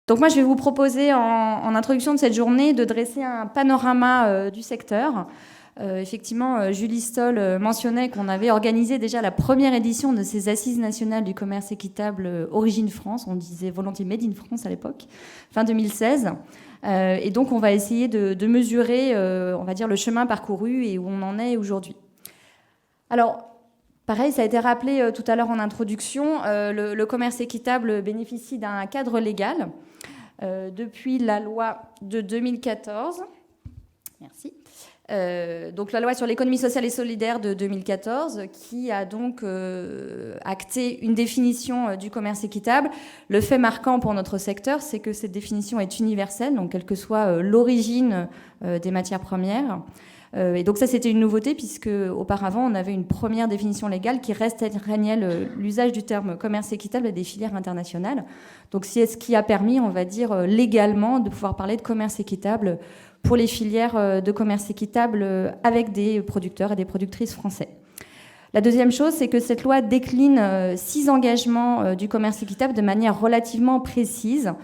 Donc moi, je vais vous proposer en introduction de cette journée de dresser un panorama du secteur. Effectivement, Julie Stoll mentionnait qu'on avait organisé déjà la première édition de ces Assises nationales du commerce équitable Origine France, on disait volontiers Made in France à l'époque, fin 2016. Et donc on va essayer de mesurer, on va dire, le chemin parcouru et où on en est aujourd'hui. Alors, pareil, ça a été rappelé tout à l'heure en introduction, le commerce équitable bénéficie d'un cadre légal depuis la loi de 2014. Merci. Donc la loi sur l'économie sociale et solidaire de 2014 qui a donc acté une définition du commerce équitable. Le fait marquant pour notre secteur, c'est que cette définition est universelle, donc quelle que soit l'origine des matières premières. Et donc ça, c'était une nouveauté puisque auparavant, on avait une première définition légale qui restreignait l'usage du terme commerce équitable à des filières internationales. Donc c'est ce qui a permis, on va dire, légalement de pouvoir parler de commerce équitable pour les filières de commerce équitable avec des producteurs et des productrices français. La deuxième chose, c'est que cette loi décline 6 engagements du commerce équitable de manière relativement précise.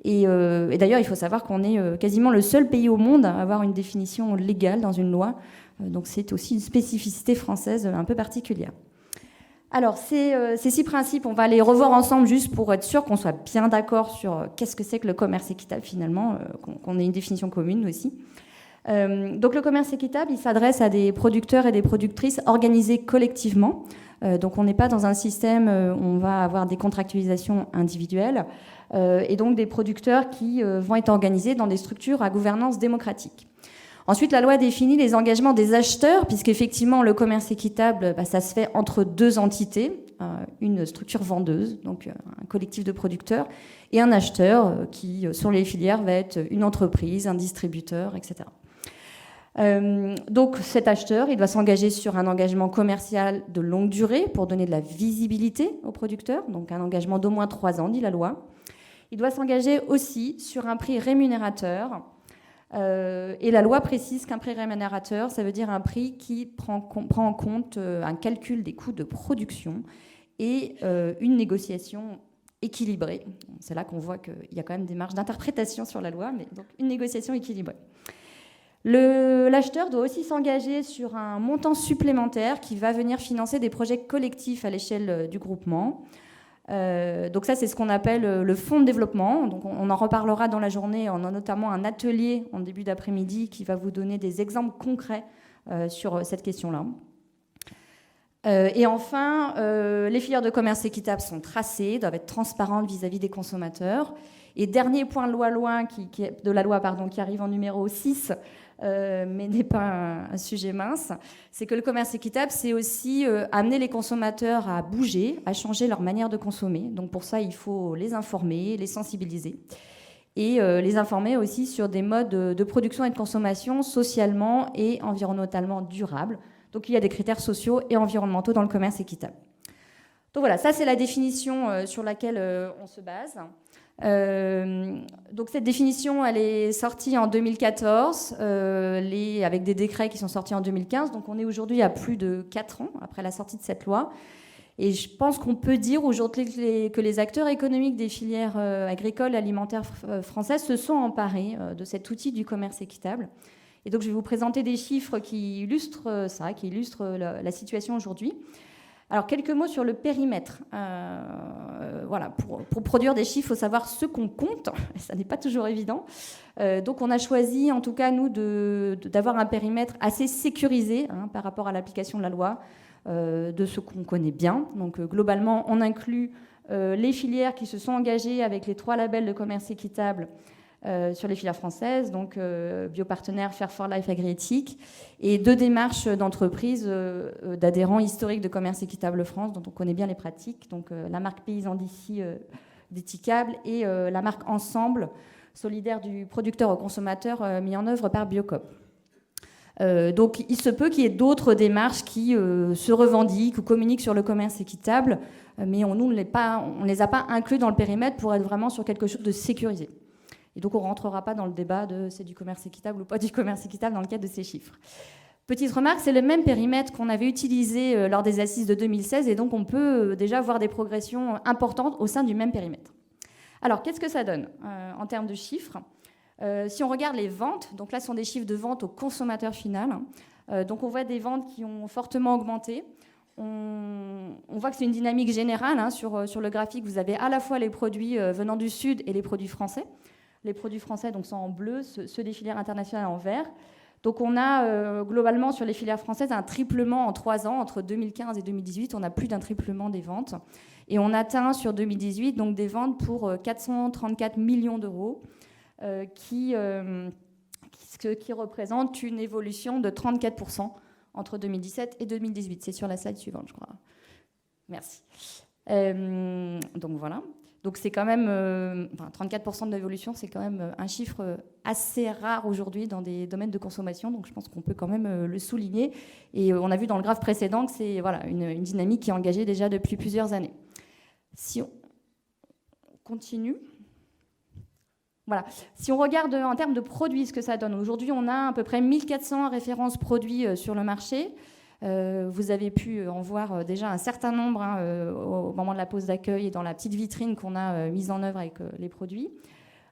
Et d'ailleurs, il faut savoir qu'on est quasiment le seul pays au monde à avoir une définition légale dans une loi. Donc c'est aussi une spécificité française un peu particulière. Alors, ces 6 principes, on va les revoir ensemble juste pour être sûr qu'on soit bien d'accord sur qu'est-ce que c'est que le commerce équitable finalement, qu'on ait une définition commune nous aussi. Donc le commerce équitable, il s'adresse à des producteurs et des productrices organisés collectivement. Donc on n'est pas dans un système où on va avoir des contractualisations individuelles et donc des producteurs qui vont être organisés dans des structures à gouvernance démocratique. Ensuite, la loi définit les engagements des acheteurs, puisqu'effectivement, le commerce équitable, ça se fait entre 2 entités, une structure vendeuse, donc un collectif de producteurs, et un acheteur qui, sur les filières, va être une entreprise, un distributeur, etc. Donc cet acheteur, il doit s'engager sur un engagement commercial de longue durée pour donner de la visibilité aux producteurs, donc un engagement d'au moins 3 ans, dit la loi. Il doit s'engager aussi sur un prix rémunérateur. Et la loi précise qu'un prix rémunérateur, ça veut dire un prix qui prend en compte un calcul des coûts de production et une négociation équilibrée. C'est là qu'on voit qu'il y a quand même des marges d'interprétation sur la loi, mais donc une négociation équilibrée. L'acheteur doit aussi s'engager sur un montant supplémentaire qui va venir financer des projets collectifs à l'échelle du groupement. Donc ça, c'est ce qu'on appelle le fonds de développement. Donc on en reparlera dans la journée. On a notamment un atelier en début d'après-midi qui va vous donner des exemples concrets sur cette question-là. Et enfin, les filières de commerce équitable sont tracées, doivent être transparentes vis-à-vis des consommateurs. Et dernier point de la loi qui arrive en numéro 6, mais n'est pas un sujet mince, c'est que le commerce équitable, c'est aussi amener les consommateurs à bouger, à changer leur manière de consommer. Donc pour ça, il faut les informer, les sensibiliser et les informer aussi sur des modes de production et de consommation socialement et environnementalement durables. Donc il y a des critères sociaux et environnementaux dans le commerce équitable. Donc voilà, ça c'est la définition sur laquelle on se base. Donc cette définition, elle est sortie en 2014, avec des décrets qui sont sortis en 2015. Donc on est aujourd'hui à plus de 4 ans après la sortie de cette loi. Et je pense qu'on peut dire aujourd'hui que les acteurs économiques des filières agricoles et alimentaires françaises se sont emparés de cet outil du commerce équitable. Et donc je vais vous présenter des chiffres qui illustrent ça, qui illustrent la situation aujourd'hui. Alors, quelques mots sur le périmètre. Voilà, pour produire des chiffres, il faut savoir ce qu'on compte. Ça n'est pas toujours évident. Donc, on a choisi, en tout cas, nous, d'avoir un périmètre assez sécurisé par rapport à l'application de la loi, de ce qu'on connaît bien. Donc, globalement, on inclut les filières qui se sont engagées avec les 3 labels de commerce équitable sur les filières françaises, donc Biopartenaire, Fair for Life, Agriéthique, et 2 démarches d'entreprises d'adhérents historiques de Commerce Équitable France, dont on connaît bien les pratiques, donc la marque Paysan d'ici d'Éthicable et la marque Ensemble, solidaire du producteur au consommateur, mis en œuvre par Biocoop. Donc il se peut qu'il y ait d'autres démarches qui se revendiquent ou communiquent sur le commerce équitable, mais on ne les a pas inclus dans le périmètre pour être vraiment sur quelque chose de sécurisé. Et donc, on ne rentrera pas dans le débat de c'est du commerce équitable ou pas du commerce équitable dans le cadre de ces chiffres. Petite remarque, c'est le même périmètre qu'on avait utilisé lors des assises de 2016, et donc on peut déjà voir des progressions importantes au sein du même périmètre. Alors, qu'est-ce que ça donne en termes de chiffres? Si on regarde les ventes, donc là, ce sont des chiffres de vente au consommateur final. Donc, on voit des ventes qui ont fortement augmenté. On voit que c'est une dynamique générale. Hein, sur le graphique, vous avez à la fois les produits venant du Sud et les produits français. Les produits français donc, sont en bleu, ceux des filières internationales en vert. Donc on a globalement sur les filières françaises un triplement en 3 ans, entre 2015 et 2018, on a plus d'un triplement des ventes. Et on atteint sur 2018 donc des ventes pour 434 millions d'euros, qui représente une évolution de 34% entre 2017 et 2018. C'est sur la slide suivante, je crois. Merci. Donc voilà. Donc c'est quand même 34% d'évolution, c'est quand même un chiffre assez rare aujourd'hui dans des domaines de consommation. Donc je pense qu'on peut quand même le souligner. Et on a vu dans le graphe précédent que c'est voilà, une dynamique qui est engagée déjà depuis plusieurs années. Si on continue, voilà. Si on regarde en termes de produits ce que ça donne, aujourd'hui on a à peu près 1400 références produits sur le marché. Vous avez pu en voir déjà un certain nombre au moment de la pause d'accueil et dans la petite vitrine qu'on a mise en œuvre avec les produits.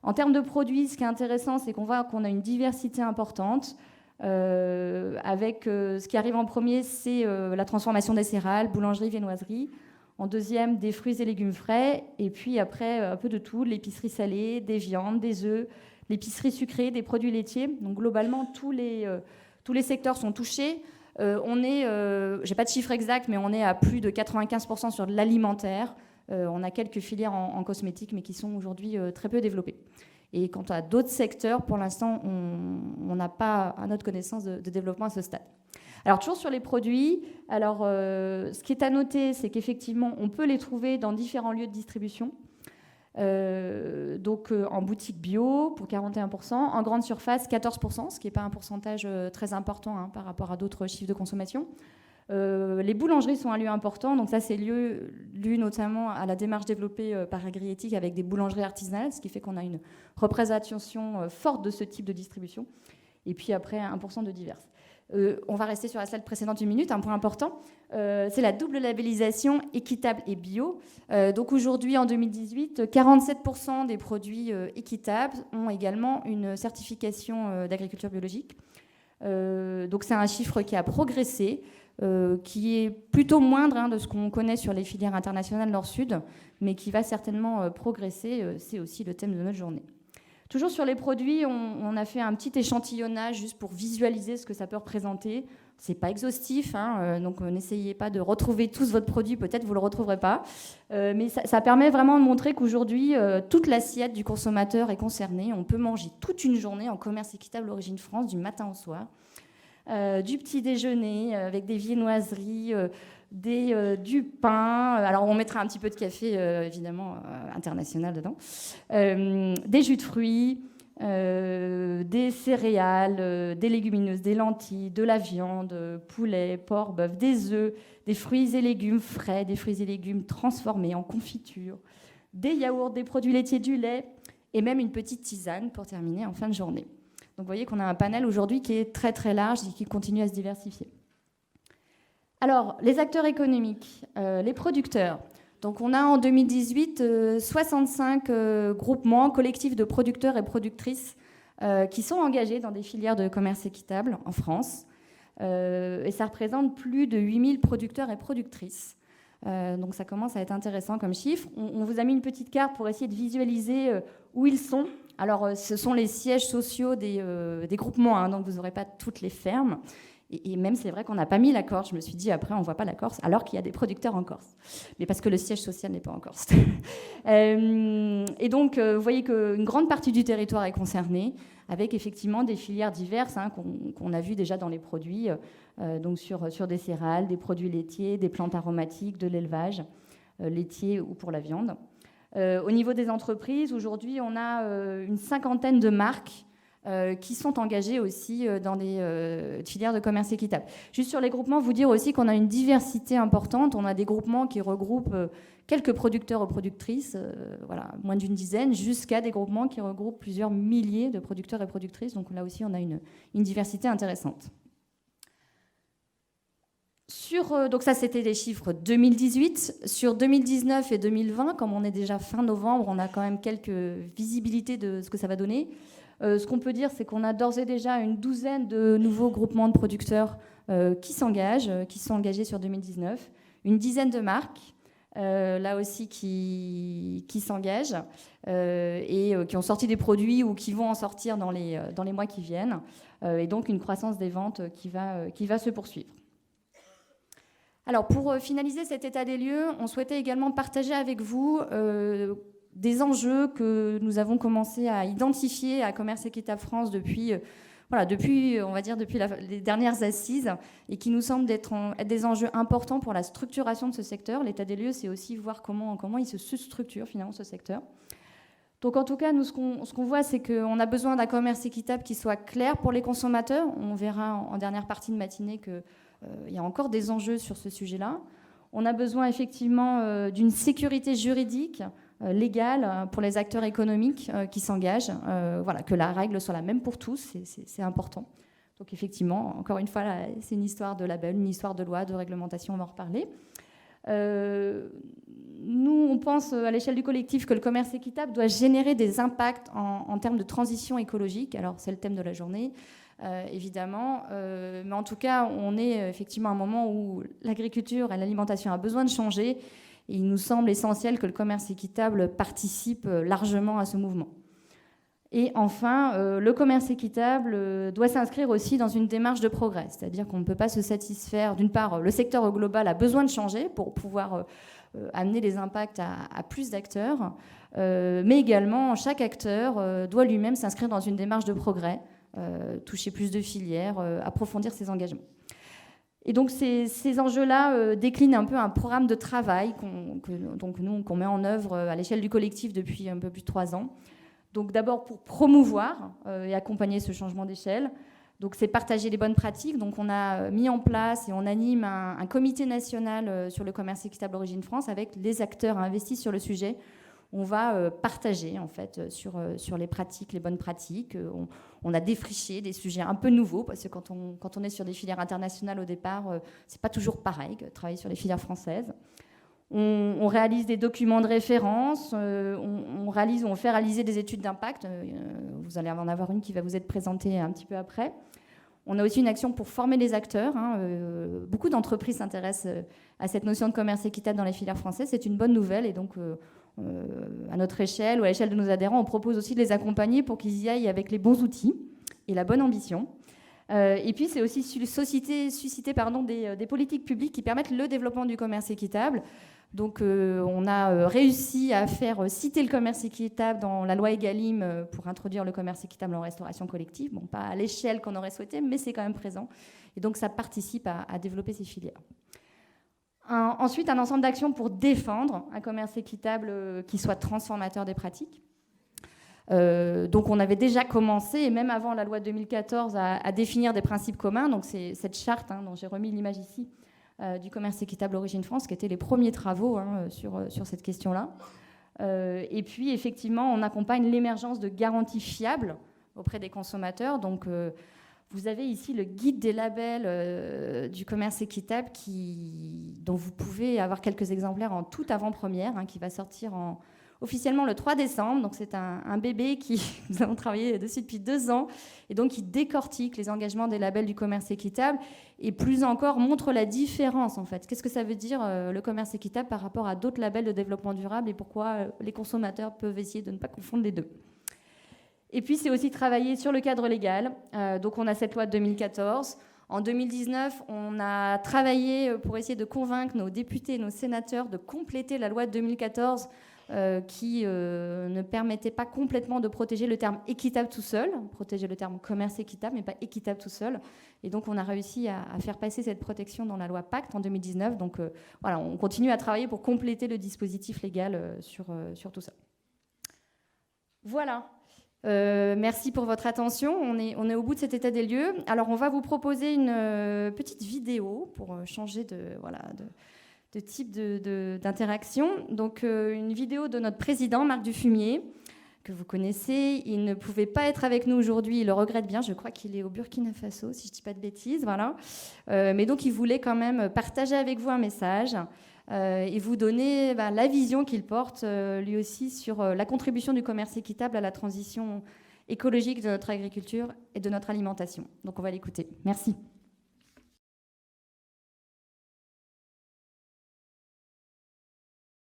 En termes de produits, ce qui est intéressant, c'est qu'on voit qu'on a une diversité importante. Avec ce qui arrive en premier, c'est la transformation des céréales, boulangerie, viennoiserie. En deuxième, des fruits et légumes frais. Et puis après, un peu de tout, l'épicerie salée, des viandes, des œufs, l'épicerie sucrée, des produits laitiers. Donc globalement, tous les secteurs sont touchés. On est, j'ai pas de chiffre exact, mais on est à plus de 95% sur de l'alimentaire. On a quelques filières en cosmétiques, mais qui sont aujourd'hui très peu développées. Et quant à d'autres secteurs, pour l'instant, on n'a pas, à notre connaissance, de développement à ce stade. Alors, toujours sur les produits, alors, ce qui est à noter, c'est qu'effectivement, on peut les trouver dans différents lieux de distribution. Donc en boutique bio pour 41%, en grande surface 14%, ce qui n'est pas un pourcentage très important hein, par rapport à d'autres chiffres de consommation. Les boulangeries sont un lieu important, donc ça c'est lieu notamment à la démarche développée par Agriéthique avec des boulangeries artisanales, ce qui fait qu'on a une représentation forte de ce type de distribution. Et puis après 1% de diverses. On va rester sur la slide précédente une minute, un point important, c'est la double labellisation équitable et bio. Donc aujourd'hui, en 2018, 47% des produits équitables ont également une certification d'agriculture biologique. Donc c'est un chiffre qui a progressé, qui est plutôt moindre hein, de ce qu'on connaît sur les filières internationales nord-sud, mais qui va certainement progresser. C'est aussi le thème de notre journée. Toujours sur les produits, on a fait un petit échantillonnage juste pour visualiser ce que ça peut représenter. C'est pas exhaustif, hein, donc n'essayez pas de retrouver tous votre produit, peut-être vous le retrouverez pas. Mais ça permet vraiment de montrer qu'aujourd'hui, toute l'assiette du consommateur est concernée. On peut manger toute une journée en commerce équitable Origine France, du matin au soir. Du petit déjeuner avec des viennoiseries, du pain. Alors on mettra un petit peu de café, évidemment, international dedans. Des jus de fruits, des céréales, des légumineuses, des lentilles, de la viande, poulet, porc, bœuf, des œufs, des fruits et légumes frais, des fruits et légumes transformés en confiture, des yaourts, des produits laitiers, du lait et même une petite tisane pour terminer en fin de journée. Donc vous voyez qu'on a un panel aujourd'hui qui est très très large et qui continue à se diversifier. Alors, les acteurs économiques, les producteurs. Donc on a en 2018 65 groupements collectifs de producteurs et productrices qui sont engagés dans des filières de commerce équitable en France. Et ça représente plus de 8000 producteurs et productrices. Donc ça commence à être intéressant comme chiffre. On vous a mis une petite carte pour essayer de visualiser où ils sont. Alors ce sont les sièges sociaux des groupements, hein, donc vous n'aurez pas toutes les fermes. Et même, c'est vrai qu'on n'a pas mis la Corse. Je me suis dit, après, on ne voit pas la Corse, alors qu'il y a des producteurs en Corse. Mais parce que le siège social n'est pas en Corse. Et donc, vous voyez qu'une grande partie du territoire est concernée, avec effectivement des filières diverses hein, qu'on a vues déjà dans les produits, donc sur des céréales, des produits laitiers, des plantes aromatiques, de l'élevage laitier ou pour la viande. Au niveau des entreprises, aujourd'hui, on a une cinquantaine de marques qui sont engagés aussi dans des filières de commerce équitable. Juste sur les groupements, vous dire aussi qu'on a une diversité importante. On a des groupements qui regroupent quelques producteurs ou productrices, voilà, moins d'une dizaine, jusqu'à des groupements qui regroupent plusieurs milliers de producteurs et productrices. Donc là aussi, on a une diversité intéressante. Donc ça, c'était les chiffres 2018. Sur 2019 et 2020, comme on est déjà fin novembre, on a quand même quelques visibilités de ce que ça va donner. Ce qu'on peut dire, c'est qu'on a d'ores et déjà une douzaine de nouveaux groupements de producteurs qui sont engagés sur 2019. Une dizaine de marques, là aussi, qui s'engagent et qui ont sorti des produits ou qui vont en sortir dans les mois qui viennent. Et donc une croissance des ventes qui va se poursuivre. Alors, pour finaliser cet état des lieux, on souhaitait également partager avec vous des enjeux que nous avons commencé à identifier à Commerce Équitable France depuis les dernières assises et qui nous semblent être des enjeux importants pour la structuration de ce secteur. L'état des lieux, c'est aussi voir comment il se structure finalement ce secteur. Donc en tout cas, nous, ce qu'on voit, c'est qu'on a besoin d'un commerce équitable qui soit clair pour les consommateurs. On verra en dernière partie de matinée qu'il y a encore des enjeux sur ce sujet-là. On a besoin effectivement d'une sécurité juridique, légale, pour les acteurs économiques qui s'engagent. Que la règle soit la même pour tous, c'est important. Donc effectivement, encore une fois, là, c'est une histoire de label, une histoire de loi, de réglementation, on va en reparler. Nous, on pense à l'échelle du collectif que le commerce équitable doit générer des impacts en termes de transition écologique. Alors, c'est le thème de la journée, évidemment. Mais en tout cas, on est effectivement à un moment où l'agriculture et l'alimentation a besoin de changer. Et il nous semble essentiel que le commerce équitable participe largement à ce mouvement. Et enfin, le commerce équitable doit s'inscrire aussi dans une démarche de progrès. C'est-à-dire qu'on ne peut pas se satisfaire. D'une part, le secteur global a besoin de changer pour pouvoir amener les impacts à plus d'acteurs. Mais également, chaque acteur doit lui-même s'inscrire dans une démarche de progrès, toucher plus de filières, approfondir ses engagements. Et donc ces enjeux-là déclinent un peu un programme de travail qu'on met en œuvre à l'échelle du collectif depuis un peu plus de 3 ans. Donc d'abord pour promouvoir et accompagner ce changement d'échelle. Donc c'est partager les bonnes pratiques. Donc on a mis en place et on anime un comité national sur le commerce équitable Origine France avec les acteurs investis sur le sujet. On va partager en fait sur les pratiques, les bonnes pratiques. On a défriché des sujets un peu nouveaux parce que quand on est sur des filières internationales au départ, c'est pas toujours pareil que travailler sur les filières françaises. On réalise des documents de référence, on fait réaliser des études d'impact. Vous allez en avoir une qui va vous être présentée un petit peu après. On a aussi une action pour former les acteurs. Beaucoup d'entreprises s'intéressent à cette notion de commerce équitable dans les filières françaises. C'est une bonne nouvelle et donc à notre échelle ou à l'échelle de nos adhérents, on propose aussi de les accompagner pour qu'ils y aillent avec les bons outils et la bonne ambition. Et puis c'est aussi susciter des politiques publiques qui permettent le développement du commerce équitable. Donc on a réussi à faire citer le commerce équitable dans la loi Egalim pour introduire le commerce équitable en restauration collective. Bon, pas à l'échelle qu'on aurait souhaité, mais c'est quand même présent. Et donc ça participe à développer ces filières. Ensuite, un ensemble d'actions pour défendre un commerce équitable qui soit transformateur des pratiques. Donc on avait déjà commencé, et même avant la loi de 2014, à définir des principes communs. Donc c'est cette charte dont j'ai remis l'image ici, du commerce équitable Origine France, qui étaient les premiers travaux sur cette question-là. Et puis, effectivement, on accompagne l'émergence de garanties fiables auprès des consommateurs. Donc, vous avez ici le guide des labels du commerce équitable dont vous pouvez avoir quelques exemplaires en toute avant-première, qui va sortir officiellement le 3 décembre. Donc c'est un bébé nous avons travaillé dessus depuis 2 ans et donc qui décortique les engagements des labels du commerce équitable et plus encore montre la différence en fait. Qu'est-ce que ça veut dire le commerce équitable par rapport à d'autres labels de développement durable et pourquoi les consommateurs peuvent essayer de ne pas confondre les deux. Et puis c'est aussi travailler sur le cadre légal. Donc on a cette loi de 2014. En 2019, on a travaillé pour essayer de convaincre nos députés et nos sénateurs de compléter la loi de 2014 qui ne permettait pas complètement de protéger le terme équitable tout seul, protéger le terme commerce équitable, mais pas équitable tout seul. Et donc, on a réussi à faire passer cette protection dans la loi Pacte en 2019. Donc, voilà, on continue à travailler pour compléter le dispositif légal sur tout ça. Voilà. Merci pour votre attention. On est au bout de cet état des lieux. Alors, on va vous proposer une petite vidéo pour changer de type d'interaction. Donc, une vidéo de notre président, Marc Dufumier, que vous connaissez. Il ne pouvait pas être avec nous aujourd'hui, il le regrette bien, je crois qu'il est au Burkina Faso, si je ne dis pas de bêtises, voilà. Mais donc il voulait quand même partager avec vous un message et vous donner la vision qu'il porte lui aussi sur la contribution du commerce équitable à la transition écologique de notre agriculture et de notre alimentation. Donc on va l'écouter. Merci.